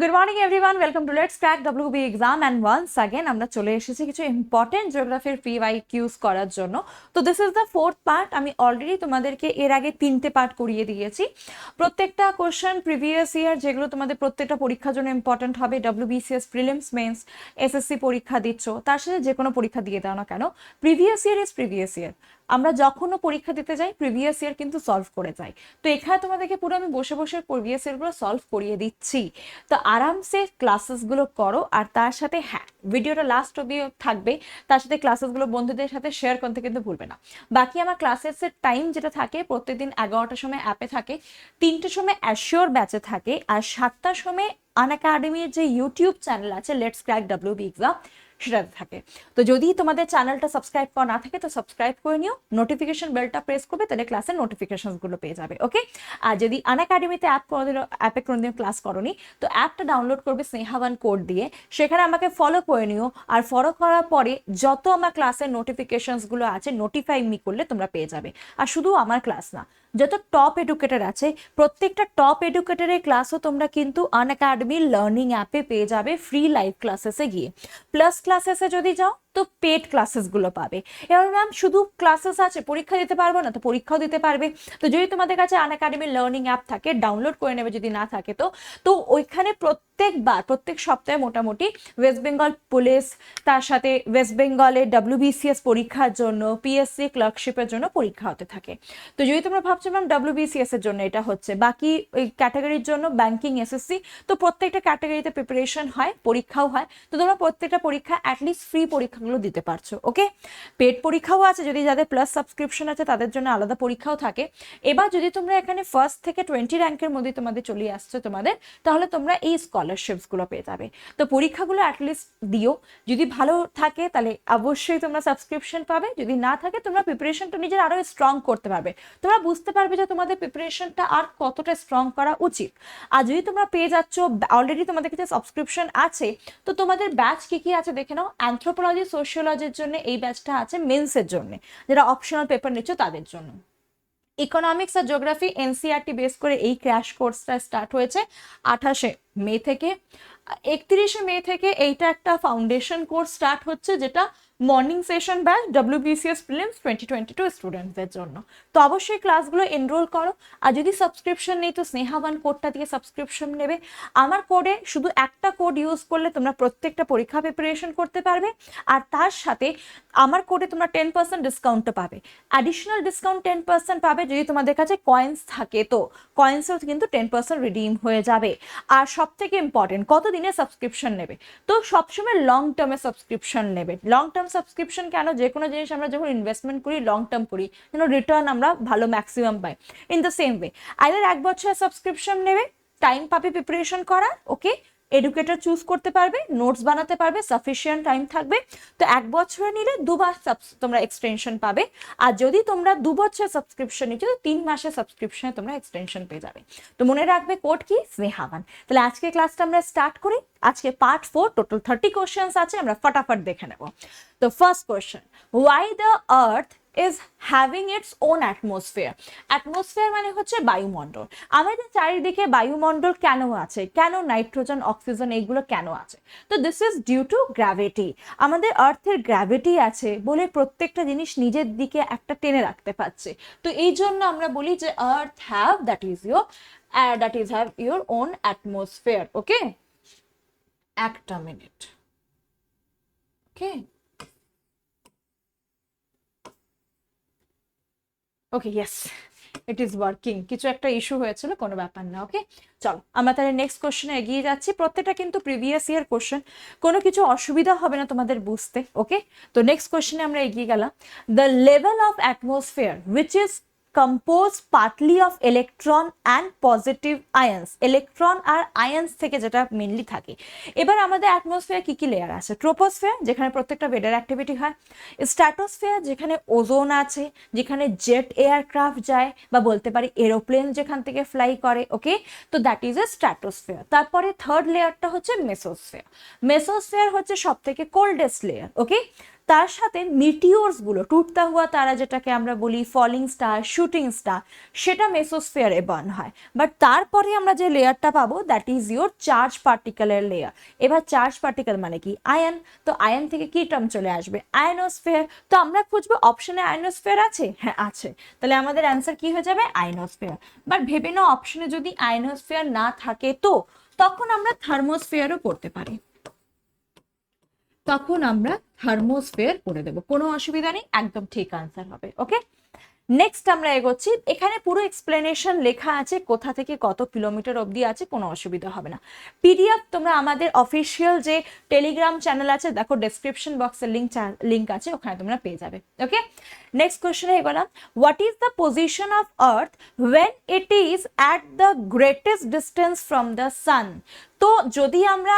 Good morning everyone, welcome to let's crack WB exam and once again আমরা চলে এসেছি কিছু ইম্পর্টেন্ট জিওগ্রাফির PYQs করার জন্য। তো this is the fourth part. আমি অলরেডি তোমাদেরকে এর আগে 3টে পার্ট করিয়ে দিয়েছি। প্রত্যেকটা কোশ্চেন প্রিভিয়াস ইয়ার, যেগুলো তোমাদের প্রত্যেকটা পরীক্ষার জন্য ইম্পর্টেন্ট হবে। WBCS প্রিলিমস মেন্স SSC পরীক্ষা দিচ্ছ, তার সাথে যে কোনো পরীক্ষা দিয়ে দাও না কেন, previous year is previous year. আমরা যখনও পরীক্ষা দিতে যাই প্রিভিয়াস ইয়ার কিন্তু সলভ করে যাই। তো এখানে তোমাদেরকে পুরো আমি বসে বসে প্রিভিয়াস ইয়ারগুলো সলভ করিয়ে দিচ্ছি। তো আরামসে ক্লাসেসগুলো করো, আর তার সাথে হ্যাঁ, ভিডিওটা লাস্ট অবধি থাকবে, তার সাথে ক্লাসেসগুলো বন্ধুদের সাথে শেয়ার করতে কিন্তু ভুলবে না। বাকি আমার ক্লাসেসের টাইম যেটা থাকে, প্রত্যেকদিন 11টার সময় অ্যাপে থাকে, 3টের সময় অ্যাশিওর ব্যাচে থাকে, আর 7টার সময় আনএকাডেমির যে ইউটিউব চ্যানেল আছে লেটস ক্র্যাক ডব্লিউবি এক্সাম, সেটাতে থাকে। তো যদি তোমাদের চ্যানেলটা সাবস্ক্রাইব করা না থাকে তো সাবস্ক্রাইব করে নিও, নোটিফিকেশন বেলটা প্রেস করবে, তাহলে ক্লাসের নোটিফিকেশনগুলো পেয়ে যাবে। ওকে, আর যদি আনএকাডেমিতে অ্যাপে কোনোদিন ক্লাস করোনি তো অ্যাপটা ডাউনলোড করবে স্নেহাবান কোড দিয়ে, সেখানে আমাকে ফলো করে নিও, আর ফলো করার পরে যত আমার ক্লাসের নোটিফিকেশনসগুলো আছে নোটিফাই মি করলে তোমরা পেয়ে যাবে। আর শুধু আমার ক্লাস না, যত টপ এডুকেটর আছে প্রত্যেকটা টপ এডুকেটরের ক্লাসও তোমরা কিন্তু আনএকাডেমি লার্নিং অ্যাপে পেয়ে যাবে ফ্রি লাইভ ক্লাসেসে গিয়ে। প্লাস ক্লাসেসে যদি যাও তো পেড ক্লাসেসগুলো পাবে। এবার ম্যাম শুধু ক্লাসেস আছে, পরীক্ষা দিতে পারবো না? তো পরীক্ষাও দিতে পারবে। তো যদি তোমাদের কাছে আনএকাডেমি লার্নিং অ্যাপ থাকে ডাউনলোড করে নেবে, যদি না থাকে তো ওইখানে প্রত্যেক সপ্তাহে মোটামুটি ওয়েস্ট বেঙ্গল পুলিশ, তার সাথে ওয়েস্ট বেঙ্গলের WBCS পরীক্ষার জন্য, PSC ক্লার্কশিপের জন্য পরীক্ষা হতে থাকে। তো যদি তোমরা ভাবছো ম্যাম WBCS এর জন্য এটা হচ্ছে, বাকি ওই ক্যাটাগরির জন্য ব্যাংকিং, SSC, তো প্রত্যেকটা ক্যাটাগরিতে প্রিপারেশন হয়, পরীক্ষাও হয়। তো তোমরা প্রত্যেকটা পরীক্ষা অ্যাটলিস্ট ফ্রি পরীক্ষাগুলো দিতে পারছো। ওকে, পেড পরীক্ষাও আছে, যদি যাদের প্লাস সাবস্ক্রিপশন আছে তাদের জন্য আলাদা পরীক্ষাও থাকে। এবার যদি তোমরা এখানে ফার্স্ট থেকে 20 র্যাঙ্কের মধ্যে তোমাদের চলে আসছে তোমাদের, তাহলে তোমরা এই স্কলারশিপসগুলো পেয়ে যাবে। তো পরীক্ষাগুলো অ্যাটলিস্ট দিও, যদি ভালো থাকে তাহলে অবশ্যই তোমরা সাবস্ক্রিপশন পাবে, যদি না থাকে তোমরা প্রিপারেশনটা নিজের আরো স্ট্রং করতে পারবে, তোমরা বুঝতে পারবে যে তোমাদের প্রিপারেশনটা আর কতটা স্ট্রং করা উচিত। আর যদি তোমরা পেয়ে যাচ্ছ, অলরেডি তোমাদের কাছে সাবস্ক্রিপশন আছে, তো তোমাদের ব্যাচ কি কি আছে দেখে নাও। অ্যানথ্রোপোলজি সোশিওলজির জন্য এই ব্যাচটা আছে, মেন্সের জন্য যারা অপশনাল পেপার নিচ্ছ তাদের জন্য। ইকোনমিক্স আর জিওগ্রাফি NCERT বেস করে এই ক্র্যাশ কোর্সটা স্টার্ট হয়েছে 28শে মে থেকে। 31শে মে থেকে এইটা একটা ফাউন্ডেশন কোর্স স্টার্ট হচ্ছে, যেটা morning session batch WBCS prelims 2022 স্টুডেন্টদের জন্য। তো অবশ্যই ক্লাসগুলো এনরোল করো। আর যদি সাবস্ক্রিপশন নেই তো স্নেহাবান কোডটা দিয়ে সাবস্ক্রিপশন নেবে। আমার কোডে শুধু একটা কোড ইউজ করলে তোমরা প্রত্যেকটা পরীক্ষা প্রিপারেশন করতে পারবে, আর তার সাথে আমার কোডে তোমরা 10% ডিসকাউন্টও পাবে। অ্যাডিশনাল ডিসকাউন্ট 10% পাবে যদি তোমাদের কাছে কয়েন্স থাকে, তো কয়েন্সেও কিন্তু 10% রিডিম হয়ে যাবে। আর সব থেকে ইম্পর্টেন্ট, কত দিনের সাবস্ক্রিপশন নেবে? তো সবসময় লং টার্মে সাবস্ক্রিপশন নেবে। লং টার্ম সাবস্ক্রিপশন কেন? যে কোনো জিনিস আমরা যখন ইনভেস্টমেন্ট করি লং টার্ম করি, যেন রিটার্ন আমরা ভালো maximum pi. In the same way either 1 বছরের সাবস্ক্রিপশন নেবে, টাইম পাবে প্রিপারেশন করার, ওকে, এডুকেটর চুজ করতে পারবে, নোটস বানাতে পারবে, সাফিসিয়েন্ট টাইম থাকবে। তো 1 বছরে নিলে 2 বার তোমরা এক্সটেনশন পাবে। আর যদি তোমরা 2 বছরের সাবস্ক্রিপশন নিচ্ছ তো 3 মাসের সাবস্ক্রিপশনে তোমরা এক্সটেনশন পেয়ে যাবে। তো মনে রাখবে কোড কি? স্নেহাবান। তাহলে আজকে ক্লাসটা আমরা স্টার্ট করি। আজকে পার্ট 4, টোটাল 30 কোশ্চেন্স আছে, আমরা ফটাফট দেখে নেব। তো first question, why the earth is having its own atmosphere? Atmosphere মানে হচ্ছে বায়ুমণ্ডল। আমাদের চারিদিকে বায়ুমণ্ডল কেন আছে? কেন নাইট্রোজেন, অক্সিজেন এইগুলো কেন আছে? তো this is due to gravity. আমাদের আর্থের গ্র্যাভিটি আছে বলে প্রত্যেকটা জিনিস নিজের দিকে একটা টেনে রাখতে পারছে। তো এই জন্য আমরা বলি যে আর্থ হ্যাভ ইউর ওন অ্যাটমসফিয়ার। ওকে, একটা minute. Okay, okay, yes, it is working. কিছু একটা ইস্যু হয়েছিল, কোনো ব্যাপার না। ওকে, চলো আমরা তাহলে নেক্সট কোশ্চেনে এগিয়ে যাচ্ছি। প্রত্যেকটা কিন্তু প্রিভিয়াস ইয়ার কোশ্চেন, কোনো কিছু অসুবিধা হবে না তোমাদের বুঝতে। ওকে, তো নেক্সট কোশ্চেনে আমরা এগিয়ে গেলাম। The level of atmosphere which is composed partly of electron and positive ions, electron আর আয়ন্স থেকে যেটা মেনলি থাকে। এবার আমাদের অ্যাটমসফিয়ার কি কি লেয়ার আছে? ট্রোপোস্ফিয়ার, যেখানে প্রত্যেকটা ওয়েদার অ্যাক্টিভিটি হয়। স্ট্র্যাটোস্ফিয়ার, যেখানে ওজোন আছে, যেখানে জেট এয়ারক্রাফট যায়, বা বলতে পারি এরোপ্লেন যেখান থেকে ফ্লাই করে। ওকে, তো দ্যাট ইজ এ স্ট্র্যাটোস্ফিয়ার। তারপরে থার্ড লেয়ারটা হচ্ছে মেসোস্ফিয়ার। মেসোস্ফিয়ার হচ্ছে সব থেকে কোল্ডেস্ট লেয়ার। ওকে, তার সাথে মিটিওরস গুলো, টুটতা হুয়া তারা যেটাকে আমরা বলি, ফলিং স্টার, শুটিং স্টার, সেটা মেসোস্ফিয়ারে বার্ন হয়। বাট তারপরে আমরা যে লেয়ারটা পাবো দ্যাট ইজ ইউর চার্জ পার্টিকেলের লেয়ার। এবার চার্জ পার্টিকেল মানে কি? আয়ন। তো আয়ন থেকে কি টার্ম চলে আসবে? আয়নোস্ফিয়ার। তো আমরা খুঁজবো অপশনে আয়নোস্ফিয়ার আছে, হ্যাঁ আছে, তাহলে আমাদের অ্যান্সার কি হয়ে যাবে? আয়নোস্ফিয়ার। বাট ভেবে নাও অপশনে যদি আয়নোস্ফিয়ার না থাকে তো তখন আমরা থার্মোস্ফিয়ারও পড়তে পারি, তখন আমরা থার্মোস্ফিয়ার পড়ে দেবো, কোনো অসুবিধা নেই, একদম ঠিক আনসার হবে। ওকে, নেক্সট আমরা এগোচ্ছি। এখানে পুরো এক্সপ্লেনেশন লেখা আছে, কোথা থেকে কত কিলোমিটার অবধি আছে, কোনো অসুবিধা হবে না। পিডিএফ তোমরা আমাদের অফিসিয়াল যে টেলিগ্রাম চ্যানেল আছে, দেখো ডেসক্রিপশন বক্সের লিঙ্ক আছে, ওখানে তোমরা পেয়ে যাবে। ওকে, নেক্সট কোশ্চেনে এগোলাম। What is the position of earth when it is at the greatest distance from the sun? তো যদি আমরা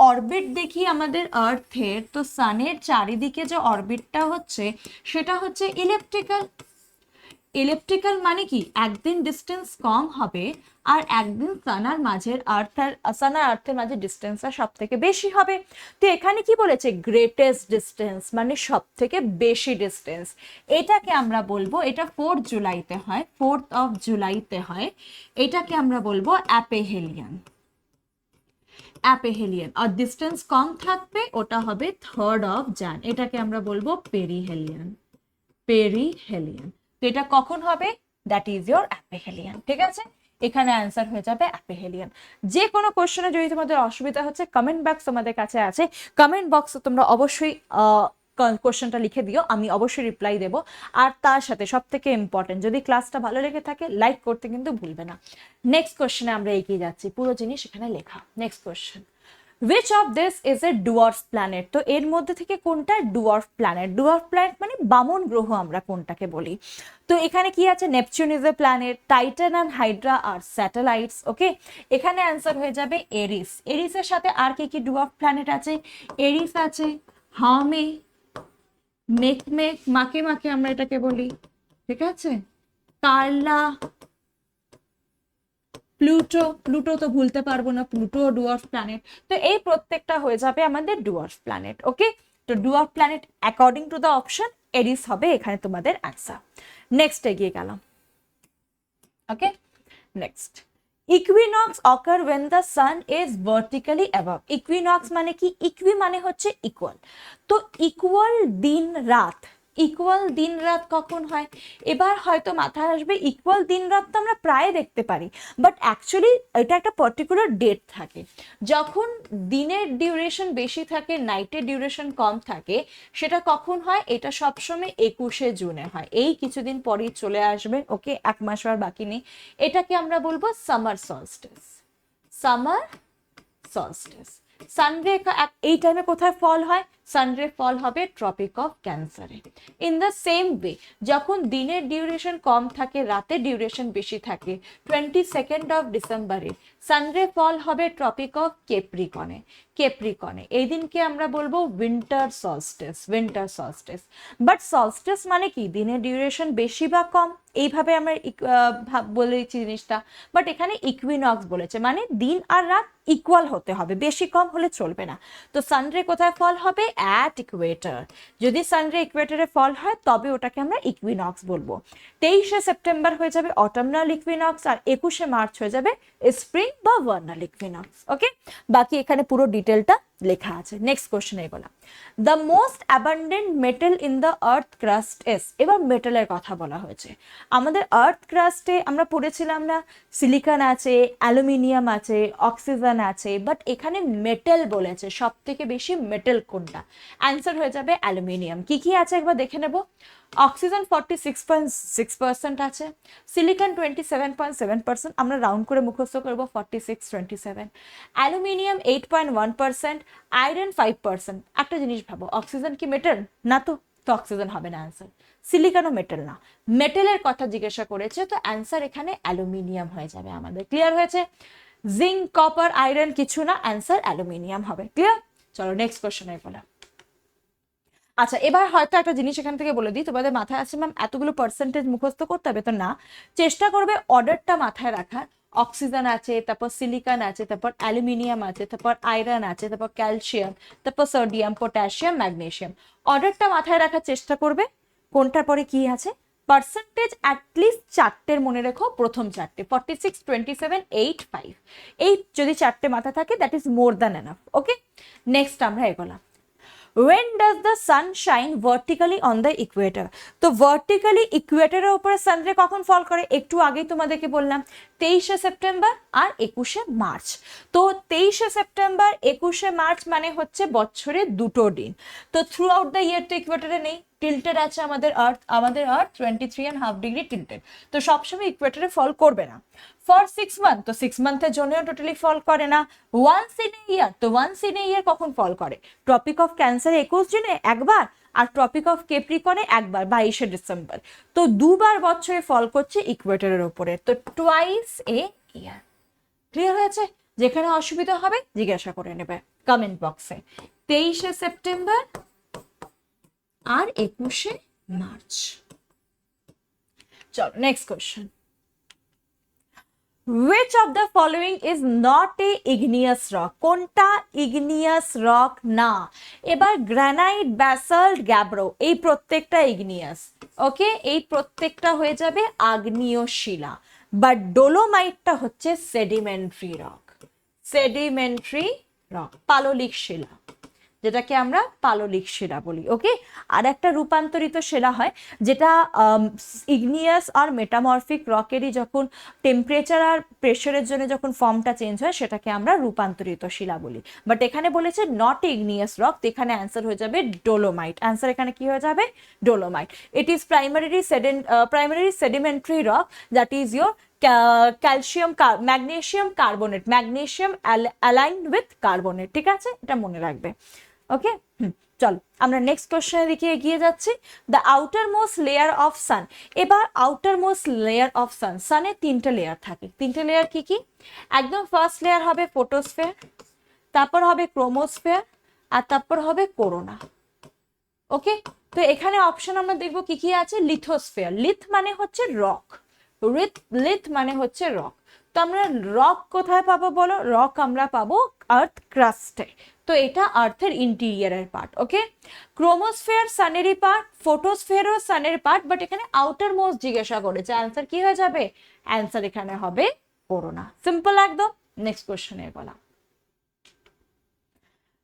অরবিট দেখি আমাদের আর্থের, তো সানের চারিদিকে যে অরবিটটা হচ্ছে সেটা হচ্ছে ইলেপট্রিক্যাল। ইলেপট্রিক্যাল মানে কি? একদিন ডিস্টেন্স কম হবে আর একদিন সানার মাঝের আর্থের মাঝে ডিস্টেন্সটা সব থেকে বেশি হবে। তো এখানে কি বলেছে? গ্রেটেস্ট ডিস্টেন্স মানে সব থেকে বেশি ডিস্টেন্স। এটাকে আমরা বলবো, এটা 4 জুলাইতে হয়, 4th of জুলাইতে হয়, এটাকে আমরা বলবো অ্যাপেহেলিয়ান। অ্যাপেহেলিয়ান। আর ডিস্টেন্স কম থাকবে ওটা হবে 3rd of জান, এটাকে আমরা বলবো পেরিহেলিয়ান। পেরিহেলিয়ান। তো এটা কখন হবে? That is your aphelion. ঠিক আছে, এখানে অ্যান্সার হয়ে যাবে অ্যাপেহেলিয়ান। যে কোনো কোশ্চেনে যদি তোমাদের অসুবিধা হচ্ছে, কমেন্ট বক্স তোমাদের কাছে আছে, কমেন্ট বক্সে তোমরা অবশ্যই কোশ্চেনটা লিখে দিও, আমি অবশ্যই রিপ্লাই দেবো। আর তার সাথে সব থেকে ইম্পর্টেন্ট, যদি ক্লাসটা ভালো লেগে থাকে লাইক করতে কিন্তু ভুলবে না। নেক্সট কোশ্চেনে আমরা এগিয়ে যাচ্ছি, পুরো জিনিস এখানে লেখা। Next question, which of this is a dwarf planet? তো এর মধ্যে থেকে কোনটা ডুয়ার্ফ প্ল্যানেট? ডুয়ার্ফ প্ল্যানেট মানে বামন গ্রহ আমরা কোনটাকে বলি। তো এখানে কি আছে? Neptune is a planet, Titan and Hydra are satellites. Okay, এখানে অ্যান্সার হয়ে যাবে এরিস। এরিসের সাথে আর কি কি ডুয়ার্ফ প্ল্যানেট আছে? এরিস আছে, হামে, মেকমেক, মাকে মাকে আমরা এটাকে বলি, ঠিক আছে, কার্লা, প্লুটো। প্লুটো তো ভুলতে পারবো না, প্লুটো ডুয়ার্ফ প্ল্যানেট। তো এই প্রত্যেকটা হয়ে যাবে আমাদের ডুয়ার্ফ প্ল্যানেট। ওকে, তো dwarf planet according to the option Eris হবে এখানে তোমাদের অ্যান্সার। নেক্সট এগিয়ে গেলাম। Okay, next, equinox occur when the sun is vertically above. Equinox মানে কি? ইকুই মানে হচ্ছে ইকুয়াল। তো ইকুয়াল দিন রাত, ইকুয়াল দিন রাত কখন হয়? এবার হয়তো মাথায় আসবে ইকুয়াল দিন রাত তো আমরা প্রায় দেখতে পারি, বাট অ্যাকচুয়ালি এটা একটা পার্টিকুলার ডেট থাকে যখন দিনের ডিউরেশন বেশি থাকে, নাইটের ডিউরেশন কম থাকে। সেটা কখন হয়? এটা সবসময় 21শে জুনে হয়, এই কিছুদিন পরেই চলে আসবে। ওকে, 1 মাস আর বাকি নেই। এটাকে আমরা বলবো সামার সলস্টিস। Summer solstice. সানরে এই টাইমে কোথায় ফল হয়? সানরে ফল হবে ট্রপিক অফ ক্যান্সারে। ইন দ্য সেম ওয়ে, যখন দিনের ডিউরেশন কম থাকে, রাতের ডিউরেশন বেশি থাকে, 22nd of ডিসেম্বরে সানরে ফল হবে ট্রপিক অফ কেপ্রিকনে। কেপ্রিকনে এই দিনকে আমরা বলবো winter solstice. Winter solstice. But solstice মানে কি? দিনের ডিউরেশন বেশি বা কম, এইভাবে আমরা বলেছি জিনিসটা। বাট এখানে ইকুইনক্স বলেছে, মানে দিন আর রাত ইকুয়াল হতে হবে, বেশি কম হলে চলবে না। তো সানরে কোথায় ফল হবে? At Ecuador. যদি সানরে ইকুয়েটরে ফল হয় তবে ওটাকে আমরা ইকুইনক্স বলবো। 23শে সেপ্টেম্বর হয়ে যাবে অটামনাল ইকুইনক্স, আর 21শে মার্চ হয়ে যাবে স্প্রিং বা ভার্নাল ইকুইনক্স। ওকে, বাকি এখানে পুরো ডিটেলটা লেখা আছে। নেক্সট কোশ্চেন এগুলো, the most abundant metal in the earth crust is. এবার মেটালের কথা বলা হয়েছে। আমাদের আর্থ ক্রাস্টে আমরা পড়েছিলাম না, সিলিকন আছে, অ্যালুমিনিয়াম আছে, অক্সিজেন আছে, বাট এখানে মেটাল বলেছে, সব থেকে বেশি মেটাল কোনটা? অ্যান্সার হয়ে যাবে অ্যালুমিনিয়াম। কি কি আছে একবার দেখে নেব। অক্সিজেন 46.6% আছে, সিলিকন 27.7%, আমরা রাউন্ড করে মুখস্থ করবো 46-27, অ্যালুমিনিয়াম 8.1%, আয়রন 5%। একটা জিনিস ভাবো, অক্সিজেন কি মেটাল না? তো অক্সিজেন হবে না অ্যান্সার। সিলিকনও মেটাল না, মেটালের কথা জিজ্ঞাসা করেছে, তো অ্যান্সার এখানে অ্যালুমিনিয়াম হয়ে যাবে আমাদের। ক্লিয়ার হয়েছে? জিঙ্ক, কপার, আয়রন কিছু না, অ্যান্সার অ্যালুমিনিয়াম হবে। ক্লিয়ার? চলো নেক্সট কোশ্চেনে বলা। আচ্ছা, এবার হয়তো একটা জিনিস এখান থেকে বলে দিই, তোমাদের মাথায় আছে ম্যাম এতগুলো পার্সেন্টেজ মুখস্থ করতে হবে, তো না, চেষ্টা করবে অর্ডারটা মাথায় রাখার। অক্সিজেন আছে, তারপর সিলিকন আছে, তারপর অ্যালুমিনিয়াম আছে, তারপর আয়রন আছে, তারপর ক্যালসিয়াম, তারপর সোডিয়াম, পটাশিয়াম, ম্যাগনেসিয়াম। অর্ডারটা মাথায় রাখার চেষ্টা করবে, কোনটার পরে কি আছে। পার্সেন্টেজ অ্যাটলিস্ট চারটের মনে রেখো, প্রথম চারটে 46, 27, 8, 5, এই যদি চারটে মাথা থাকে that is more than enough. Okay, next আমরা এগোলাম। When does the sun shine vertically on the equator? তো ভার্টিক্যালি ইকুয়েটরের উপরে সানরে কখন ফল করে, একটু আগেই তোমাদেরকে বললাম 23শে সেপ্টেম্বর আর 21শে মার্চ। তো 23শে সেপ্টেম্বর 21শে মার্চ মানে হচ্ছে বছরে দুটো দিন। তো থ্রু আউট দ্য ইয়ার তো ইকুয়েটরে নেই, টিল্টেড আছে আমাদের আর্থ, 23.5 ডিগ্রি টিল্টেড, তো সবসময় ইকুয়েটরে ফল করবে না। ফর 6 মান্থ, তো 6 মান্থের জন্যও টোটালি ফল করে না। ওয়ান্স ইন এ ইয়ার, তো ওয়ান্স ইন এ ইয়ার কখন ফল করে, ট্রপিক অফ ক্যান্সারে 21 জুনে একবার, আর ট্রপিক অফ কেপ্রিকনে একবার 22শে ডিসেম্বর। তো দুবার বছরে ফল করছে ইকুয়েটরের উপরে, তো টুয়াইস এ ইয়ার। ক্লিয়ার হয়েছে? যেখানে অসুবিধা হবে জিজ্ঞাসা করে নেবে কমেন্ট বক্সে। 23শে সেপ্টেম্বর আর 21শে মার্চ। চলো next question. Which of the following is not a igneous rock? কোনটা igneous rock না? এবার গ্রানাইট, ব্যাসাল্ট, গ্যাব্রো, এই প্রত্যেকটা igneous। ওকে, এই প্রত্যেকটা হয়ে যাবে আগ্নেয় শিলা, বাট ডোলোমাইটটা হচ্ছে সেডিমেন্টারি রক। সেডিমেন্টারি রক, পাললিক শিলা, যেটাকে আমরা পাললিক শিলা বলি। ওকে, আর একটা রূপান্তরিত শিলা হয় যেটা ইগনিয়াস আর মেটামরফিক রকেরই যখন টেম্পারেচার আর প্রেশারের জন্য যখন ফর্মটা চেঞ্জ হয় সেটাকে আমরা রূপান্তরিত শিলা বলি। বাট এখানে বলেছে নট ইগনিয়াস রক, তো এখানে অ্যান্সার হয়ে যাবে ডোলোমাইট। অ্যান্সার এখানে কি হয়ে যাবে, dolomite. It is primary sedimentary rock that is your calcium, magnesium carbonate, magnesium aligned with carbonate. ঠিক আছে, এটা মনে রাখবে। ওকে, চলো আমরা নেক্সট কোশ্চেনের দিকে এগিয়ে যাচ্ছি। The outermost layer of sun. এবার outermost layer of sun, সানের তিনটে লেয়ার থাকে। তিনটে লেয়ার কি কি? একদম ফার্স্ট লেয়ার হবে ফোটোস্ফিয়ার, তারপর হবে ক্রোমোস্ফিয়ার, আর তারপর হবে করোনা। ওকে, তো এখানে অপশন আমরা দেখবো কি কি আছে। লিথোস্ফিয়ার, লিথ মানে হচ্ছে রক, লিথ মানে হচ্ছে রক। তো আমরা রক কোথায় পাবো বলো? রক আমরা পাবো আর্থ ক্রাস্টে, তো এটা আর্থের ইন্টিরিয়ারের পার্ট। ওকে, ক্রোমোস্ফিয়ার সানেরই পার্ট, ফোটোস্ফিয়ারও সানের পার্ট, বাট এখানে আউটার মোস্ট জিজ্ঞাসা করেছে, অ্যান্সার কি হয়ে যাবে? অ্যান্সার এখানে হবে করোনা। সিম্পল একদম। নেক্সট কোশ্চেনে বলা,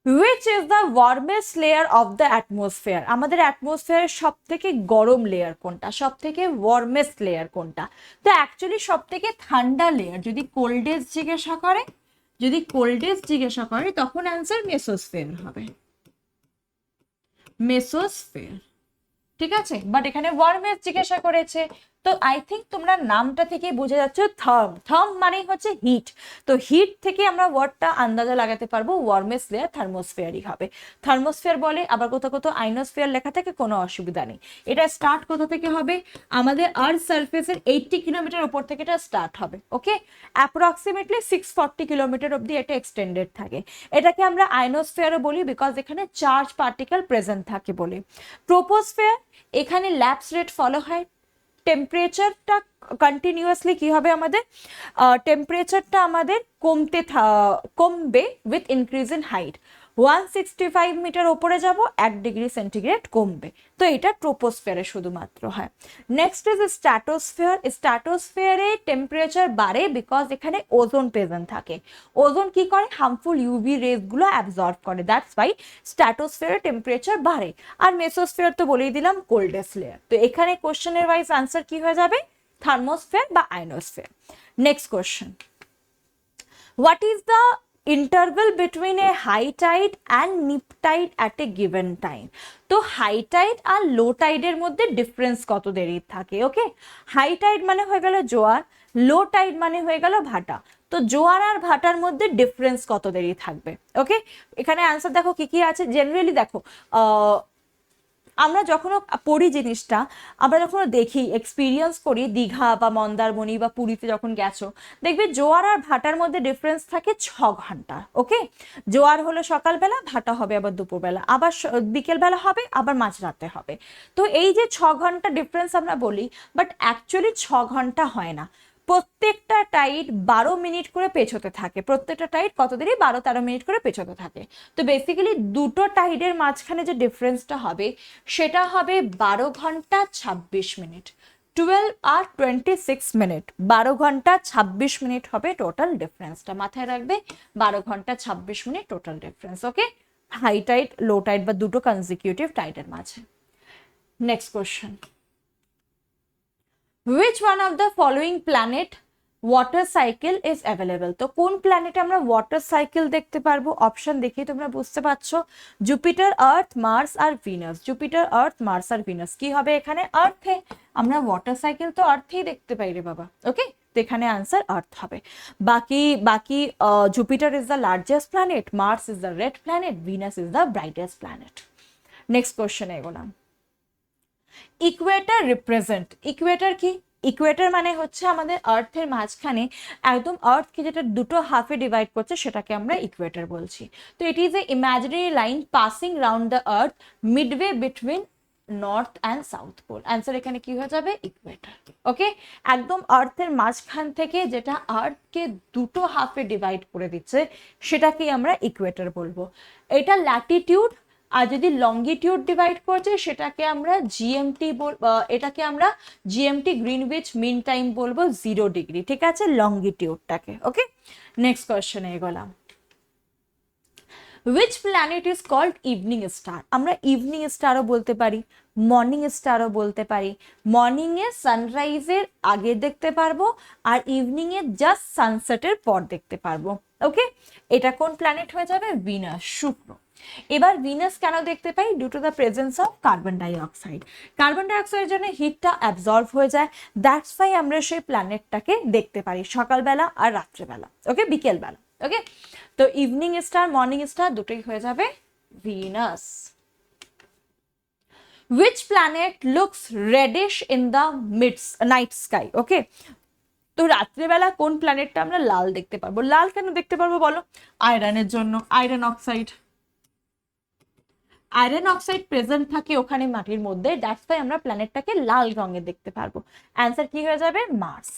which is the warmest layer of the atmosphere? আমাদের অ্যাটমসফিয়ারের সব থেকে গরম লেয়ার কোনটা, সব থেকে ওয়ার্মেস্ট লেয়ার কোনটা? তো অ্যাকচুয়ালি সব থেকে ঠান্ডা লেয়ার যদি কোল্ডেস্ট জিজ্ঞাসা করে, যদি কোল্ডেস্ট জিজ্ঞাসা করে তখন অ্যান্সার মেসোস্ফিয়ার হবে, মেসোস্ফিয়ার। ঠিক আছে, বাট এখানে ওয়ার্মেস্ট জিজ্ঞাসা করেছে, তো আই থিঙ্ক তোমরা নামটা থেকে বুঝে যাচ্ছে থার্ম, থার্ম মানেই হচ্ছে হিট। তো হিট থেকে আমরা ওয়ার্ডটা আন্দাজা লাগাতে পারবো ওয়ার্মেস্ট লেয়ার থার্মোস্ফিয়ারই হবে। থার্মোস্ফিয়ার বলে, আবার কোথাও কোথাও আইনোস্ফিয়ার লেখা থাকে, কোনো অসুবিধা নেই। এটা স্টার্ট কোথা থেকে হবে? আমাদের আর্থ সারফেসের 80 কিলোমিটার ওপর থেকে এটা স্টার্ট হবে। ওকে, অ্যাপ্রক্সিমেটলি 640 কিলোমিটার অব্দি এটা এক্সটেন্ডেড থাকে। এটাকে আমরা আইনোস্ফিয়ারও বলি বিকজ এখানে চার্জ পার্টিকেল প্রেজেন্ট থাকে বলে। ট্রোপোস্ফিয়ার, এখানে ল্যাপস রেট ফলো হয়, টেম্পারেচারটা কন্টিনিউয়াসলি কি হবে আমাদের, টেম্পারেচারটা আমাদের কমবে with increase in height. 165 metre ওপরে যাব 1 ডিগ্রি সেন্টিগ্রেড কমবে, তো এটা ট্রোপোস্ফিয়ারে শুধুমাত্র হয়। Next is stratosphere. স্ট্র্যাটোস্ফিয়ারে টেম্পারেচার বাড়ে বিকজ এখানে ওজোন প্রেজেন্ট থাকে। ওজোন কি করে? হার্মফুল ইউভি রেজগুলো অ্যাবজর্ব করে, দ্যাটস ওয়াই স্ট্র্যাটোস্ফিয়ারে টেম্পারেচার বাড়ে। আর মেসোস্ফিয়ার তো বলেই দিলাম কোল্ডেস্ট লেয়ার। তো এখানে কোশ্চেনের ওয়াইজ আনসার কি হয়ে যাবে? থার্মোস্ফিয়ার বা ionosphere. Next question, what is the interval between a high tide and neap tide at a given time? তো হাই টাইড আর লো টাইডের মধ্যে ডিফারেন্স কত দেরি থাকে? ওকে, হাই টাইড মানে হয়ে গেল জোয়ার, লো টাইড মানে হয়ে গেল ভাটা। তো জোয়ার আর ভাটার মধ্যে ডিফারেন্স কত দেরি থাকবে? ওকে, এখানে অ্যান্সার দেখো কি কি আছে। জেনারেলি দেখো, আমরা যখন পড়ি জিনিসটা, আমরা যখন দেখি, এক্সপিরিয়েন্স করি, দীঘা বা মন্দারমণি বা পুরীতে যখন গেছো, দেখবে জোয়ার আর ভাটার মধ্যে ডিফারেন্স থাকে 6 ঘন্টা। ওকে, জোয়ার হলো সকালবেলা, ভাটা হবে আবার দুপুরবেলা, আবার বিকেলবেলা হবে, আবার মাঝরাতে হবে। তো এই যে 6 ঘন্টা ডিফারেন্স আমরা বলি, বাট অ্যাকচুয়ালি 6 ঘন্টা হয় না। প্রত্যেকটা টাইড 12 মিনিট করে পেছোতে থাকে, প্রত্যেকটা টাইড কত দেরি 12-13 মিনিট করে পেছোতে থাকে। তো বেসিক্যালি দুটো টাইডের মাঝখানে যে ডিফারেন্সটা হবে সেটা হবে 12 ঘন্টা 26 মিনিট, 12 আর 26 মিনিট, 12 ঘন্টা 26 মিনিট হবে টোটাল ডিফারেন্সটা, মাথায় রাখবে 12 ঘন্টা 26 মিনিট টোটাল ডিফারেন্স। ওকে, হাই টাইড লো টাইড বা দুটো কনজিকিউটিভ টাইডের মাঝে। Next question, which one of the following planet water cycle is available? তো কোন প্ল্যানেটে আমরা ওয়াটার সাইকেল দেখতে পারবো? অপশন দেখে তোমরা বুঝতে পারছো, জুপিটার, আর্থ, মার্স আর ভিনাস। জুপিটার, আর্থ, মার্স আর ভিনাস। কি হবে এখানে? আর্থে। আমরা ওয়াটার সাইকেল তো আর্থেই দেখতে পাই রে বাবা। ওকে, তো এখানে আনসার আর্থ হবে। বাকি Jupiter is the largest planet, Mars is the red planet, Venus is the brightest planet. Next question এগোলাম, ইকুয়েটর রিপ্রেজেন্ট। ইকুয়েটর কি? ইকুয়েটর মানে হচ্ছে আমাদের আর্থের মাঝখানে একদম আর্থকে যেটা দুটো হাফে ডিভাইড করছে সেটাকে আমরা ইকুয়েটর বলছি। তো it is a imaginary line passing round the earth midway between north and south pole. Answer এখানে কি হয়ে যাবে? ইকুয়েটর। ওকে, একদম আর্থের মাঝখান থেকে যেটা আর্থকে দুটো হাফে ডিভাইড করে দিচ্ছে সেটাকেই আমরা ইকুয়েটর বলবো। এটা ল্যাটিটিউড, আর যদি লঙ্গিটিউড ডিভাইড করছে সেটাকে আমরা জিএমটি এটাকে আমরা জিএমটি গ্রিনউইচ মিন টাইম বলবো 0 ডিগ্রি। ঠিক আছে, লঙ্গিটিউডটাকে। ওকে, নেক্সট কোশ্চেনে এগোলাম, which planet is called evening star? আমরা ইভিনিং স্টারও বলতে পারি, মর্নিং স্টারও বলতে পারি। মর্নিং এ সানরাইজের আগে দেখতে পারবো আর ইভিনিং এ জাস্ট সানসেটের পর দেখতে পারবো। ওকে, এটা কোন প্ল্যানেট হয়ে যাবে? ভিনাস, শুক্র। এবার ভিনাস কেন দেখতে পাই? Due to the presence of carbon dioxide. Carbon ডাইঅক্সাইডের জন্য হিটটা অ্যাবজর্ব হয়ে যায়, দ্যাটস ওয়াই আমরা সেই প্ল্যানেটটাকে দেখতে পারি সকালবেলা আর রাত্রেবেলা। ওকে, বিকেলবেলা। ওকে, তো ইভিনিং স্টার, মর্নিং স্টার দুটোই হয়ে যাবে Venus. which planet looks reddish in the night sky? ওকে, তো রাত্রেবেলা কোন প্ল্যানেটটা আমরা লাল দেখতে পারবো? লাল কেন দেখতে পারবো বলো? আয়রনের জন্য, iron oxide. Iron oxide present থাকে ওখানে মাটির মধ্যে, দ্যাটস ওয়াই আমরা প্ল্যানেটটাকে লাল রঙের দেখতে পারবো। অ্যান্সার কি হয়ে যাবে? মার্স।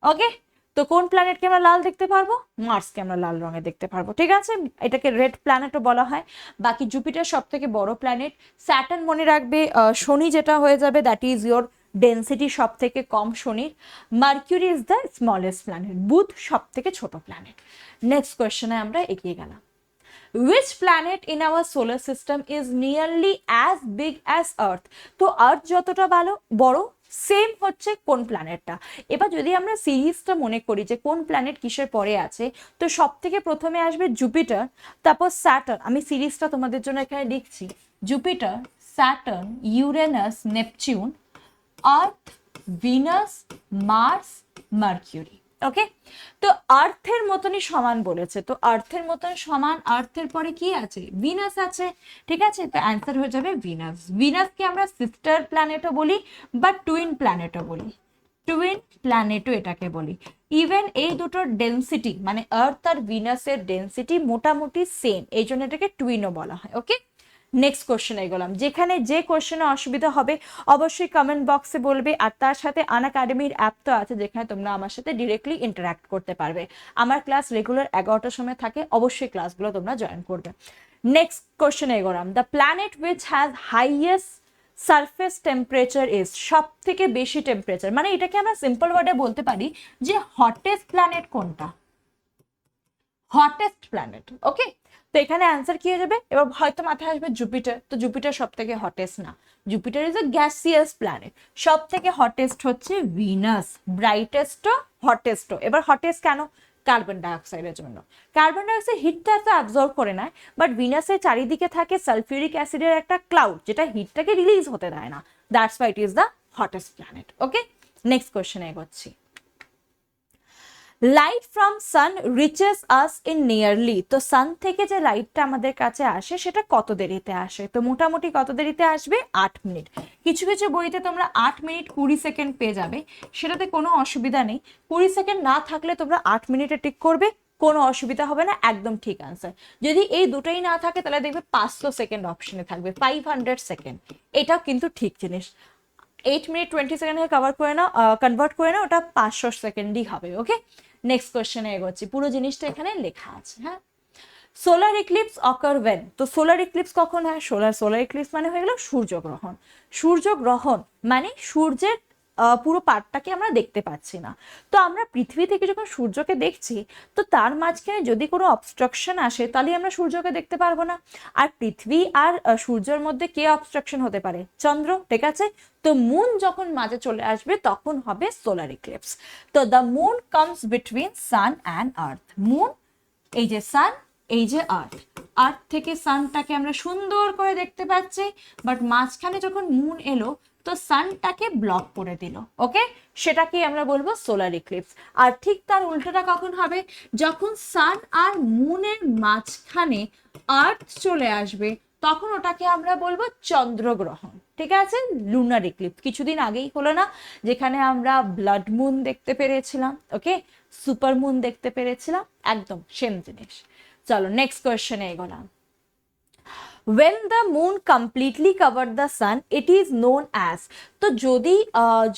ওকে, তো কোন প্ল্যানেটকে আমরা লাল দেখতে পারবো? মার্সকে আমরা লাল রঙে দেখতে পারবো। ঠিক আছে, এটাকে রেড প্ল্যানেটও বলা হয়। বাকি জুপিটার সব থেকে বড় প্ল্যানেট, স্যাটার্ন মনে রাখবে, শনি যেটা হয়ে যাবে দ্যাট ইজ ইয়োর ডেন্সিটি সব থেকে কম শনির। Mercury is the smallest planet, বুধ সব থেকে ছোট প্ল্যানেট। নেক্সট কোয়েশ্চেনে আমরা এগিয়ে গেলাম, which planet in our solar system is nearly as big as earth? তো আর্থ যতটা বড় সেম হচ্ছে কোন প্ল্যানেটটা। এবার যদি আমরা সিরিজটা মনে করি যে কোন প্ল্যানেট কিসের পরে আছে, তো সব থেকে প্রথমে আসবে জুপিটার, তারপর স্যাটার্ন। আমি সিরিজটা তোমাদের জন্য এখানে লিখছি, জুপিটার, স্যাটার্ন, ইউরেনাস, নেপচুন, আর্থ, ভিনাস, মার্স, মার্কিউরি। ওকে, তো আর্থের মতনই সমান বলেছে, তো আর্থের মতন সমান, আর্থের পরে কি আছে? ভিনাস আছে। ঠিক আছে, তো অ্যান্সার হয়ে যাবে ভিনাস। ভিনাসকে আমরা সিস্টার প্ল্যানেটও বলি বা টুইন প্ল্যানেটও বলি, টুইন প্ল্যানেটও এটাকে বলি। ইভেন এই দুটোর ডেন্সিটি মানে আর্থ আর ভিনাসের ডেন্সিটি মোটামুটি সেম, এই জন্য এটাকে টুইনও বলা হয়। ওকে, নেক্সট কোশ্চেনে এগোলাম। যেখানে যে কোশ্চেনে অসুবিধা হবে অবশ্যই কমেন্ট বক্সে বলবে, আর তার সাথে আনএকাডেমির অ্যাপ তো আছে যেখানে তোমরা আমার সাথে ডিরেক্টলি ইন্টারাক্ট করতে পারবে। আমার ক্লাস রেগুলার 11টার সময় থাকে, অবশ্যই ক্লাসগুলো তোমরা জয়েন করবে। নেক্সট কোশ্চেনে এগোলাম, the planet which has highest surface temperature is, সব থেকে বেশি টেম্পারেচার, মানে এটাকে আমরা সিম্পল ওয়ার্ডে বলতে পারি যে হটেস্ট প্ল্যানেট কোনটা? Hottest planet. ওকে, তো এখানে অ্যান্সার কি হয়ে যাবে? এবার হয়তো মাথায় আসবে জুপিটার, তো জুপিটার সব থেকে হটেস্ট না, Jupiter is a gaseous planet. সব থেকে হটেস্ট হচ্ছে ভিনাস, ব্রাইটেস্টও হটেস্টও। এবার হটেস্ট কেন? কার্বন ডাইঅক্সাইডের জন্য। কার্বন ডাইঅক্সাইড হিটটা তো অ্যাবজর্ব করে নেয়, বাট ভিনাসের চারিদিকে থাকে সালফিউরিক অ্যাসিডের একটা ক্লাউড যেটা হিটটাকে রিলিজ হতে দেয় না, that's why it is the hottest planet. Okay, next কোয়েশ্চেনে এগোচ্ছি, light from sun reaches us in nearly, তো সান থেকে যে লাইটটা আমাদের কাছে আসে সেটা কত দেরিতে আসে? তো মোটামুটি কত দেরিতে আসবে? 8 মিনিট। কিছু কিছু বইতে তোমরা 8 মিনিট 20 সেকেন্ড পেয়ে যাবে, সেটাতে কোনো অসুবিধা নেই। 20 সেকেন্ড না থাকলে তোমরা 8 মিনিটে টিক করবে, কোনো অসুবিধা হবে না, একদম ঠিক আনসার। যদি এই দুটোই না থাকে তাহলে দেখবে 500 সেকেন্ড অপশনে থাকবে, 500 সেকেন্ড, এটাও কিন্তু ঠিক জিনিস। 8 মিনিট 20 সেকেন্ডে কভার করে নাও, কনভার্ট করে নাও, ওটা 500 সেকেন্ডই হবে। ওকে, নেক্সট কোয়েশ্চেনে এগোচ্ছি, পুরো জিনিসটা এখানে লেখা আছে। হ্যাঁ, সোলার ইক্লিপস অকার ওয়েন, তো সোলার ইক্লিপস কখন হয়? সোলার ইক্লিপস মানে হয়ে গেল সূর্যগ্রহণ। সূর্যগ্রহণ মানে সূর্যের পুরো পার্টটাকে আমরা দেখতে পাচ্ছি না। তো আমরা পৃথিবী থেকে যখন সূর্যকে দেখছি, তো তার মাঝখানে যদি কোনো অবস্ট্রাকশন আসে তাহলে আমরা সূর্যকে দেখতে পারবো না। আর পৃথিবী আর সূর্যের মধ্যে কে অবস্ট্রাকশন হতে পারে? চন্দ্র, ঠিক আছে? তো মুন যখন মাঝে চলে আসবে তখন হবে সোলার ইক্লিপস। তো the moon comes between sun and earth. Moon, এই যে সান, এই যে আর্থ, আর্থ থেকে সানটাকে আমরা সুন্দর করে দেখতে পাচ্ছি, বাট মাঝখানে যখন মুন এলো তো সানটাকে ব্লক করে দিল। ওকে, সেটাকে আমরা বলবো সোলার ইক্লিপস। আর ঠিক তার উল্টোটা কখন হবে? যখন সান আর মুনের মাঝখানে আর্থ চলে আসবে তখন ওটাকে আমরা বলবো চন্দ্রগ্রহণ। ঠিক আছে, লুনার ইক্লিপস। কিছুদিন আগেই হলো না, যেখানে আমরা ব্লাড মুন দেখতে পেরেছিলাম, ওকে, সুপার মুন দেখতে পেরেছিলাম, একদম সেম জিনিস। চলো next কোয়েশ্চেনে এগোলাম। when the moon completely covered the sun it is known as, তো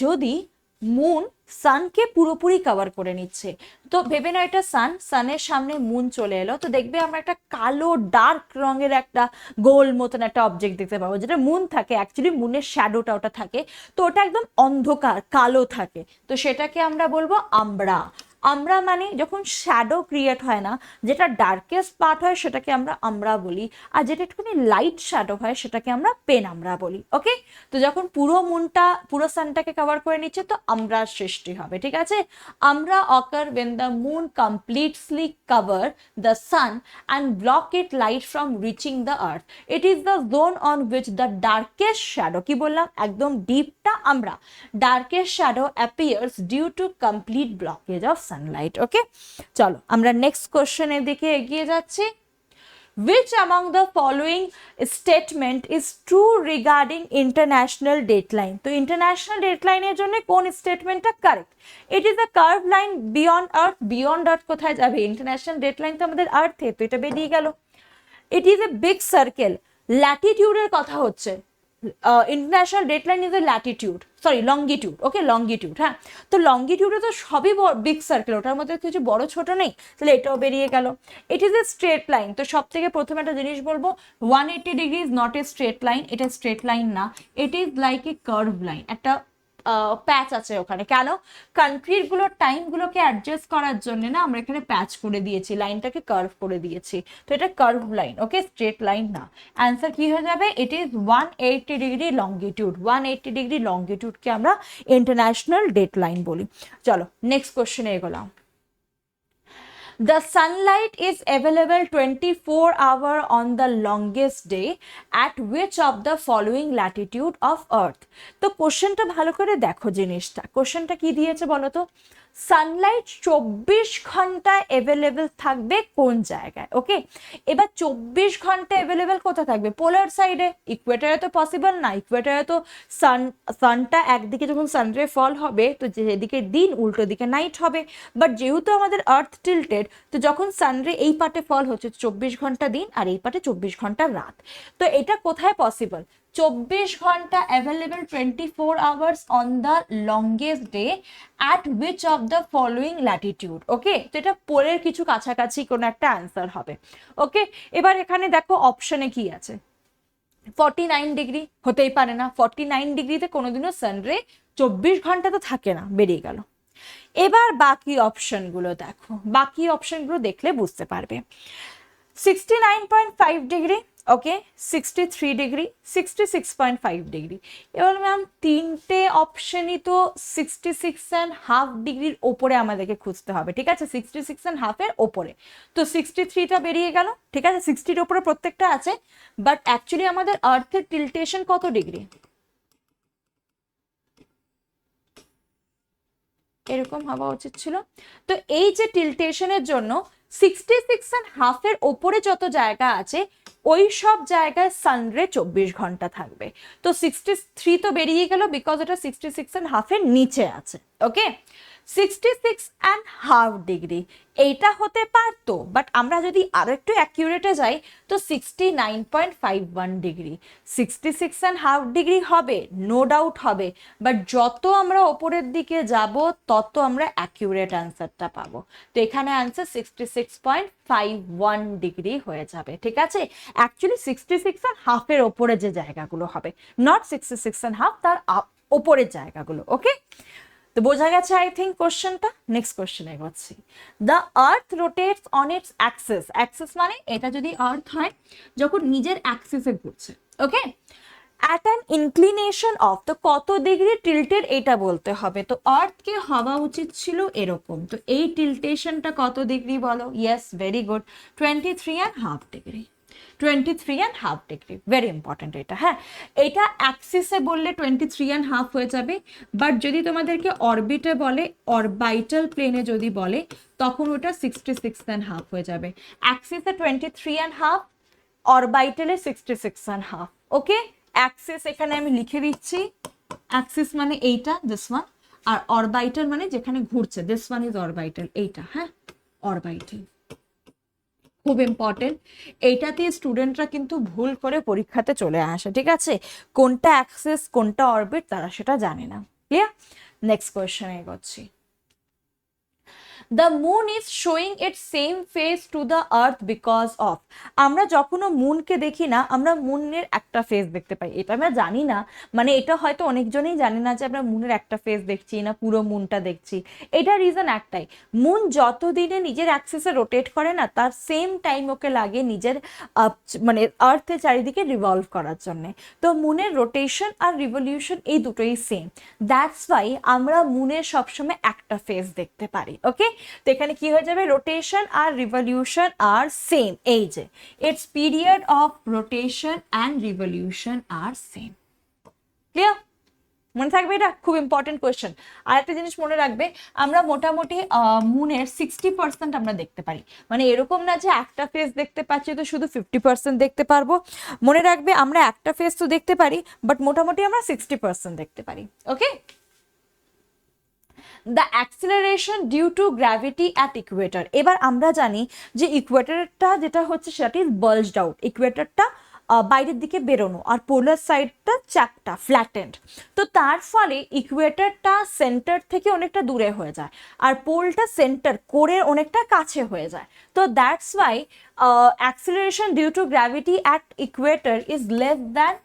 যদি মুন সানকে পুরোপুরি কভার করে নিচ্ছে, তো ভেবে না এটা সান, সানের সামনে মুন চলে এলো, তো দেখবে আমরা একটা কালো ডার্ক রঙের একটা গোল মতন একটা অবজেক্ট দেখতে পাবো, যেটা মুন থাকে, অ্যাকচুয়ালি মুনের শ্যাডোটা ওটা থাকে, তো ওটা একদম অন্ধকার কালো থাকে, তো সেটাকে আমরা বলবো আমরা। আমরা মানে যখন শ্যাডো ক্রিয়েট হয় না, যেটা ডার্কেস্ট পার্ট হয় সেটাকে আমরা বলি, আর যেটা একটুখানি লাইট শ্যাডো হয় সেটাকে আমরা পেন আমরা বলি। ওকে, তো যখন পুরো মুনটা পুরো সানটাকে কভার করে নিচ্ছে তো আমরা সৃষ্টি হবে। ঠিক আছে, আমরা অকার when the moon completely cover the sun and block it light from reaching the earth, it is the zone on which the darkest shadow, কি বললাম, একদম ডিপটা আমরা, darkest shadow appears due to complete blockage of sunlight. ওকে, চলো আমরা next কোশ্চেনের দিকে এগিয়ে যাচ্ছি। Which among the following statement is true regarding international dateline? তো international dateline এর জন্য কোন স্টেটমেন্টটা correct? It is a curved line beyond earth. beyond earth কোথায় যাবে? international dateline তো আমাদের আর্থে, তো এটা বেরিয়ে গেল। It is a big circle. ল্যাটিটিউডের কথা হচ্ছে, international deadline is a Latitude, sorry longitude. Okay, longitude. হ্যাঁ, তো লঙ্গিটিউডে তো সবই বিগ সার্কেল, ওটার মধ্যে কিছু বড় ছোট নেই, তাহলে এটাও বেরিয়ে গেল। ইট ইজ এ স্ট্রেট লাইন, তো সব থেকে প্রথমে একটা জিনিস বলবো, 180 degree is not a straight line, এটা স্ট্রেট লাইন না, it is like a curve line, একটা প্যাচ আছে ওখানে। কেন? কান্ট্রির গুলোর টাইম গুলোকে অ্যাডজাস্ট করার জন্য না আমরা এখানে প্যাচ করে দিয়েছি, লাইনটাকে কার্ভ করে দিয়েছি, তো এটা curve line. Okay, straight line না। অ্যান্সার কি হয়ে যাবে? It is 180 degree longitude. 180 degree লঙ্গিটিউডকে আমরা ইন্টারন্যাশনাল ডেট লাইন বলি। চলো নেক্সট কোশ্চেনে এগোলাম। The sunlight is available 24 hours on the longest day at which of the following latitude of earth? তো কোশ্চেনটা ভালো করে দেখো জিনিসটা, কোশ্চেনটা কি দিয়েছে বলো তো? সানলাইট 24 ঘন্টা অ্যাভেলেবেল থাকবে কোন জায়গায়? ওকে, এবার 24 ঘন্টা অ্যাভেলেবেল কোথায় থাকবে? পোলার সাইডে। ইকুয়েটারে তো পসিবল না, ইকুয়েটারে তো সানটা একদিকে যখন সানরে ফল হবে তো যেদিকে দিন উল্টো দিকে নাইট হবে, বাট যেহেতু আমাদের আর্থ টিল্টেড, তো যখন সানরে এই পার্টে ফল হচ্ছে 24 ঘন্টা দিন আর এই পার্টে 24 ঘন্টা রাত, তো এটা কোথায় পসিবল? 24 ঘন্টা available 24 hours on the longest day at which of the following latitude. Okay, তো এটা পোলের কিছু কাছাকাছি কোনো একটা অ্যান্সার হবে। ওকে, এবার এখানে দেখো অপশনে কি আছে, 49 ডিগ্রি হতেই পারে না, 49 ডিগ্রিতে কোনোদিনও সানরে 24 ঘন্টা তো থাকে না, বেরিয়ে গেল। এবার বাকি অপশনগুলো দেখো, বাকি অপশনগুলো দেখলে বুঝতে পারবে। 69.5 ডিগ্রি, ওকে, 63 ডিগ্রি, 66.5 ডিগ্রি। এবার ম্যাম তিনটে অপশনই তো 66.5 ডিগ্রির ওপরে আমাদেরকে খুঁজতে হবে। ঠিক আছে, 66.5 এর ওপরে, তো 63টা বেরিয়ে গেল। ঠিক আছে, 60-র ওপরে প্রত্যেকটা আছে, বাট অ্যাকচুয়ালি আমাদের আর্থের টিল্টেশন কত ডিগ্রি? এরকম হওয়া উচিত ছিল। তো এই যে টিল্টেশনের জন্য 66.5 এর ওপরে যত জায়গা আছে ওই সব জায়গায় সানরে 24 ঘন্টা থাকবে। তো 63 তো বেরিয়ে গেল বিকজ এটা 66.5 এর নিচে আছে। ওকে, 66.5 ডিগ্রি এইটা হতে পারতো, বাট আমরা যদি আরো একটু অ্যাকিউরেটে যাই তো 69.51 ডিগ্রি। 66.5 ডিগ্রি হবে, নো ডাউট হবে, বাট যত আমরা ওপরের দিকে যাব তত আমরা অ্যাকিউরেট অ্যান্সারটা পাবো। তো এখানে অ্যান্সার 66.51 ডিগ্রি হয়ে যাবে, ঠিক আছে। অ্যাকচুয়ালি 66.5 এর ওপরে যে জায়গাগুলো হবে, নট 66.5, তার ওপরের জায়গাগুলো। ওকে, তো বোঝা গেছে আই থিঙ্ক কোশ্চেনটা। নেক্সট কোশ্চেন এগোচ্ছি। The earth rotates on it's Axis. Axis মানে এটা যদি আর্থ হয় যখন নিজের অ্যাক্সিসে ঘুরছে, ওকে, অ্যাট অ্যান ইনক্লিনেশন অফ, তো কত ডিগ্রি টিল্টেড এটা বলতে হবে। তো আর্থকে হওয়া উচিত ছিল এরকম, তো এই টিল্টেশনটা কত ডিগ্রি বলো? Yes, very good, 23.5 degree. 23.5 degree, very important এটা। হ্যাঁ, এটা অ্যাক্সিসে বললে 23.5 হয়ে যাবে, বাট যদি তোমাদেরকে অরবিটে বলে, অরবাইটাল প্লেনে যদি বলে, তখন ওটা 66.5 হয়ে যাবে। অ্যাক্সিসে 23.5, অরবাইটালে 66.5। ওকে, অ্যাক্সিস এখানে আমি লিখে দিচ্ছি, অ্যাক্সিস মানে এইটা, দিস ওয়ান, আর অরবাইটাল মানে যেখানে ঘুরছে, দিস ওয়ান ইজ অরবাইটাল, এইটা। হ্যাঁ, অরবাইটাল খুব ইম্পর্টেন্ট। এইটাতে স্টুডেন্টরা কিন্তু ভুল করে পরীক্ষাতে চলে আসে, ঠিক আছে, কোনটা অ্যাক্সিস কোনটা অরবিট তারা সেটা জানে না। ক্লিয়ার? নেক্সট কোয়েশ্চেন এগোচ্ছি। The moon is showing it same face to the earth because of. আমরা যখনও মুনকে দেখি না, আমরা মুনের একটা ফেস দেখতে পাই, এটা আমরা জানি না, মানে এটা হয়তো অনেকজনেই জানে না যে আমরা মুনের একটা ফেস দেখছি না পুরো মুনটা দেখছি। এটা রিজন একটাই, মুন যতদিনে নিজের অ্যাক্সিসে রোটেট করে না, তার সেম টাইম ওকে লাগে নিজের মানে আর্থের চারিদিকে রিভলভ করার জন্য। তো মুনের রোটেশন আর রিভলিউশন এই দুটোই সেম, দ্যাটস ওয়াই আমরা মুনের সবসময় একটা ফেস দেখতে পারি। ওকে, তো এখানে কি হয়ে যাবে, রোটেশন আর রিভলিউশন আর সেম, এই যে it's period of rotation and revolution are same. Clear? মনে থাকবে, এটা খুব ইম্পর্টেন্ট কোয়েশ্চেন। আর একটা জিনিস মনে রাখবে, আমরা মোটামুটি মুনের 60% আমরা দেখতে পারি, মানে এরকম না যে একটা ফেস দেখতে পাচ্ছি তো শুধু 50% দেখতে পারবো। মনে রাখবে আমরা একটা ফেস তো দেখতে পারি, বাট মোটামুটি আমরা 60% দেখতে পারি। Okay, the acceleration due to gravity at equator. এবার আমরা জানি যে ইকুয়েটরটা যেটা হচ্ছে সেটা ইজ বাল্জড আউট, ইকুয়েটরটা বাইরের দিকে বেরোনো, আর পোলার সাইডটা চ্যাপটা ফ্ল্যাটেন্ড। তো তার ফলে ইকুয়েটরটা সেন্টার থেকে অনেকটা দূরে হয়ে যায়, আর পোলটা সেন্টার কোরের অনেকটা কাছে হয়ে যায়। তো that's why acceleration due to gravity at equator is less than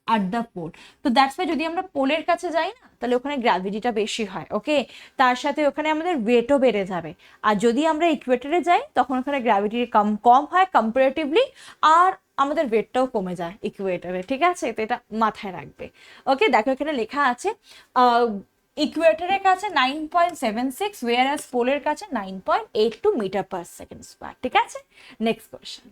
at the pole. তো দ্যাটস ওয়াই যদি আমরা পোলের কাছে যাই না, তাহলে ওখানে গ্র্যাভিটিটা বেশি হয়। ওকে, তার সাথে ওখানে আমাদের ওয়েটও বেড়ে যাবে। আর যদি আমরা ইকুয়েটরে যাই তখন ওখানে গ্র্যাভিটি কম হয় কম্পারেটিভলি, আর আমাদের ওয়েটটাও কমে যায় ইকুয়েটরে, ঠিক আছে। তো এটা মাথায় রাখবে। ওকে, দেখো এখানে লেখা আছে ইকুয়েটরের কাছে 9.76, ওয়েয়ার পোলের কাছে 9.82 মিটার পার সেকেন্ড স্কোয়ার, ঠিক আছে। Next question.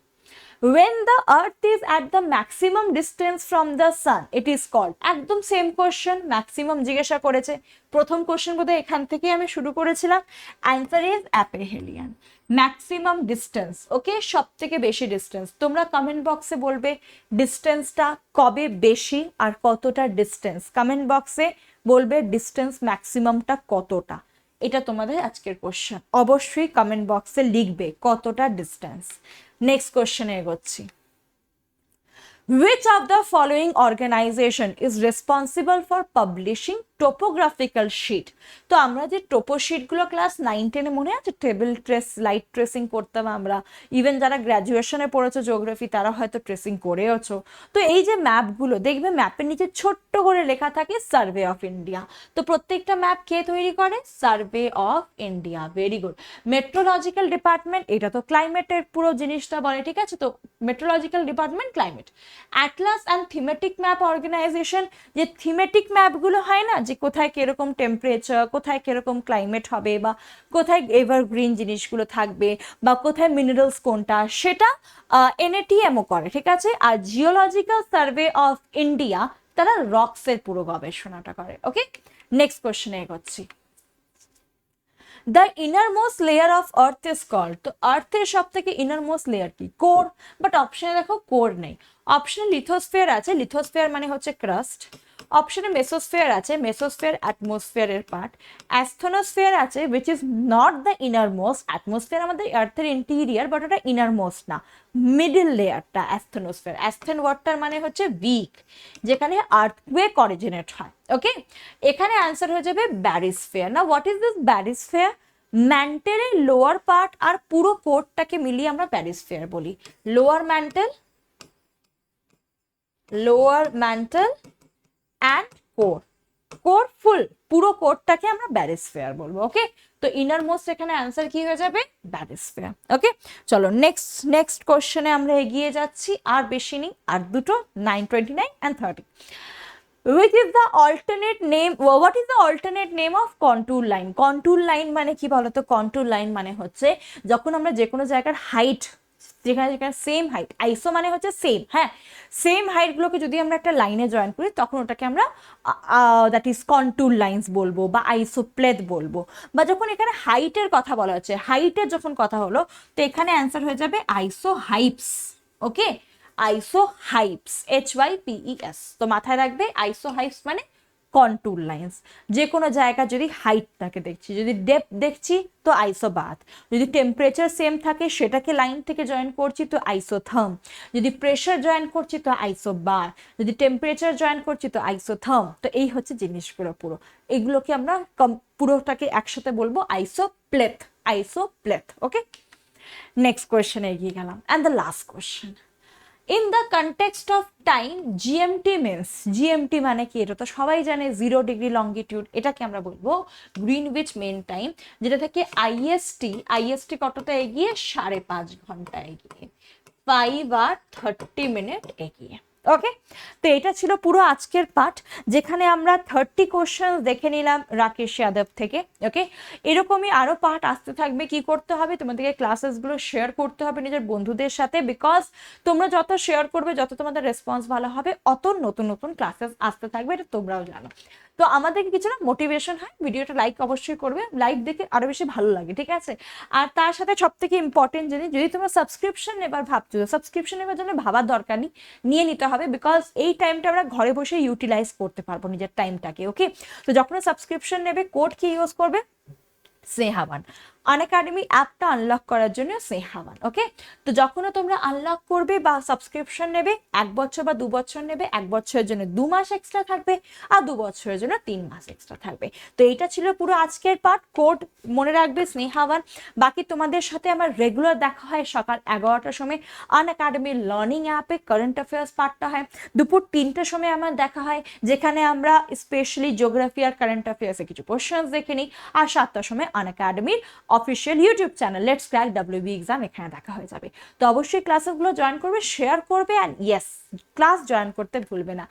When the earth is at the maximum distance from the sun, it is called, একদম সেম কোশ্চেন, ম্যাক্সিমাম জিজ্ঞাসা করেছে। প্রথম কোশ্চেন বোধহয় এখান থেকে আমি শুরু করেছিলাম। Answer is aphelion. Maximum distance, okay, সব থেকে বেশি ডিস্টেন্স। তোমরা কমেন্ট বক্সে বলবে ডিস্টেন্সটা কবে বেশি আর কতটা ডিস্টেন্স, কমেন্ট বক্সে বলবে ডিস্টেন্স ম্যাক্সিমামটা কতটা। এটা তোমাদের আজকের কোশ্চেন, অবশ্যই কমেন্ট বক্সে লিখবে কতটা ডিস্টেন্স। নেক্সট কোশ্চেনে এগোচ্ছি। Which of the following organization is responsible for publishing topographical sheet? তো আমরা যে টোপো শিটগুলো ক্লাস 9-10 মনে আছে, টেবিল ট্রেস, লাইট ট্রেসিং করতাম আমরা, ইভেন যারা গ্র্যাজুয়েশনে পড়েছো জিওগ্রাফি তারা হয়তো ট্রেসিং করেওছো। তো এই যে ম্যাপগুলো দেখবে, ম্যাপের নিচে ছোট্ট করে লেখা থাকে সার্ভে অফ ইন্ডিয়া। তো প্রত্যেকটা ম্যাপ কে তৈরি করে? Survey of India. Very good. Metrological department, এটা তো ক্লাইমেটের পুরো জিনিসটা বলে, ঠিক আছে। তো metrological department climate. Atlas and thematic map organisation, যে থিমেটিক ম্যাপগুলো হয় না, যে কোথায় কিরকম টেম্পারেচার, কোথায় কিরকম ক্লাইমেট হবে, বা কোথায় এভারগ্রিন জিনিসগুলো থাকবে, বা কোথায় মিনারেলস কোনটা, সেটা এনএটিএমও করে, ঠিক আছে। আর জিওলজিক্যাল সার্ভে অফ ইন্ডিয়া, তারা রক্সের পুরো গবেষণাটা করে। ওকে, নেক্সট কোশ্চেনে এগোচ্ছি। The innermost layer of earth is called. তো আর্থের সব থেকে ইনারমোস্ট লেয়ার কি? কোর। বাট অপশনে দেখো কোর নেই, অপশনে লিথোস্ফিয়ার আছে। লিথোস্ফিয়ার মানে হচ্ছে ক্রাস্ট, অপশনে মেসোস্ফিয়ার আছে, মেসোস্ফিয়ার অ্যাটমসফিয়ারের পার্ট। অ্যাস্থনোস্ফিয়ার আছে which is not the inner most, atmosphere আমাদের আর্থের ইন্টিরিয়ার, বাট ওটা ইনার মোস্ট না, মিডল লেয়ারটা অ্যাস্থনোস্ফিয়ার। অ্যাস্থেন ওয়ার্ডটার মানে হচ্ছে উইক, যেখানে আর্থকুয়েক অরিজিনেট হয়। ওকে, এখানে অ্যান্সার হয়ে যাবে ব্যারিস্ফিয়ার। না হোয়াট ইজ দিস ব্যারিস্ফিয়ার? ম্যান্টেলের লোয়ার পার্ট আর পুরো কোরটাকে মিলিয়ে আমরা ব্যারিস্ফিয়ার বলি। Lower mantle, lower mantle and core, core full, পুরো কোরটাকে আমরা ব্যারিস্ফিয়ার বলবো। ওকে, তো ইনার মোস্ট এখানে অ্যান্সার কি হয়ে যাবে? ব্যারিস্ফিয়ার। ওকে, চলো নেক্সট কোশ্চেনে আমরা এগিয়ে যাচ্ছি, আর বেশি নেই, আর দুটো, 929 and 30। Which is the alternate name, what is the alternate name of contour line? Contour line মানে কি বলতো? contour line মানে হচ্ছে যখন আমরা যে কোনো জায়গার হাইট, যেখানে যেখানে সেম হাইট, আইসো মানে হচ্ছে সেম, হ্যাঁ, সেম হাইট গুলোকে যদি আমরা একটা লাইনে জয়েন করি তখন ওটাকে আমরা দ্যাট ইজ কন্টুর লাইন্স বলবো বা আইসোপ্লেথ বলবো। বা যখন এখানে হাইটের কথা বলা হচ্ছে, হাইটের যখন কথা হলো, তো এখানে অ্যান্সার হয়ে যাবে আইসোহাইপস। ওকে, আইসোহাইপস, HYPES। তো মাথায় রাখবে আইসোহাইপস মানে কন্টুর লাইন্স। যে কোনো জায়গা যদি হাইটটাকে দেখছি, যদি ডেপথ দেখছি তো আইসোবাথ, যদি টেম্পারেচার সেম থাকে সেটাকে লাইন থেকে জয়েন করছি তো আইসোথার্ম, যদি প্রেশার জয়েন করছি তো আইসোবার, যদি টেম্পারেচার জয়েন করছি তো আইসোথার্ম। তো এই হচ্ছে জিনিসগুলো পুরো, এগুলোকে আমরা পুরোটাকে একসাথে বলবো আইসোপ্লেথ, আইসোপ্লেথ। ওকে, নেক্সট কোয়েশ্চেনে এগিয়ে গেলাম, and the last question. In the context of time, GMT means, GMT মানে কি? এটা তো সবাই জানে, 0 ডিগ্রি লঙ্গিটিউড। এটাকে আমরা বলবো গ্রিনউইচ মেন টাইম, যেটা থেকে আইএসটি, আইএসটি কতটা এগিয়ে? 5.5 ঘন্টা এগিয়ে, 5:30 এগিয়ে। ওকে, তো এটা ছিল পুরো আজকের পার্ট, যেখানে আমরা 30 কোশ্চেন দেখে নিলাম রাকেশ যাদব থেকে। ওকে, এরকমই আরো পার্ট আসতে থাকবে। কি করতে হবে? তোমাদেরকে ক্লাসেসগুলো শেয়ার করতে হবে নিজের বন্ধুদের সাথে, বিকজ তোমরা যত শেয়ার করবে, যত তোমাদের রেসপন্স ভালো হবে, অত নতুন নতুন ক্লাসেস আসতে থাকবে, এটা তোমরাও জানো। তো আমাদেরকে কিছুটা মোটিভেশন হয়, ভিডিওটা লাইক অবশ্যই করবে, লাইক দেখে আরো বেশি ভালো লাগে, ঠিক আছে? আর তার সাথে সব থেকে ইম্পর্টেন্ট জিনিস, যদি তোমরা সাবস্ক্রিপশন নেবার ভাবছো, সাবস্ক্রিপশন নেবার জন্য ভাবার দরকার নেই, নিয়ে নিতে হবে, বিকজ এই টাইমটা আমরা ঘরে বসে ইউটিলাইজ করতে পারবো নিজের টাইমটাকে। ওকে, তো যখন সাবস্ক্রিপশন নেবে, কোড কি ইউজ করবে? স্নেহাবান। আনএকাডেমি অ্যাপটা আনলক করার জন্য স্নেহাবান। ওকে, তো যখনও তোমরা আনলক করবে বা সাবস্ক্রিপশন নেবে, 1 বছর বা 2 বছর নেবে, 1 বছরের জন্য 2 মাস এক্সট্রা থাকবে, আর 2 বছরের জন্য 3 মাস এক্সট্রা থাকবে। তো এইটা ছিল পুরো আজকের পার্ট। কোড মনে রাখবে স্নেহাবান। বাকি তোমাদের সাথে আমার রেগুলার দেখা হয় সকাল 11টার সময় আনএকাডেমির লার্নিং অ্যাপে, কারেন্ট অ্যাফেয়ার্স পার্টটা হয় দুপুর 3টার সময় আমার দেখা হয়, যেখানে আমরা স্পেশালি জিওগ্রাফি আর কারেন্ট অ্যাফেয়ার্সে কিছু কোশ্চেন্স দেখে নিই। আর 7টার সময় আনএকাডেমির official YouTube channel let's crack WB exam, এখানে দেখা হয়ে যাবে। তো অবশ্যই ক্লাসেসগুলো জয়েন করবে, শেয়ার করবে, অ্যান্ড ইয়েস, ক্লাস জয়েন করতে ভুলবে না।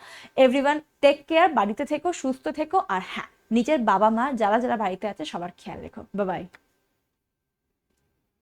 এভরিওয়ান টেক কেয়ার, বাড়িতে থেকো, সুস্থ থেকো, আর হ্যাঁ, নিজের বাবা মা যারা যারা বাড়িতে আছে সবার খেয়াল রেখো। Bye bye.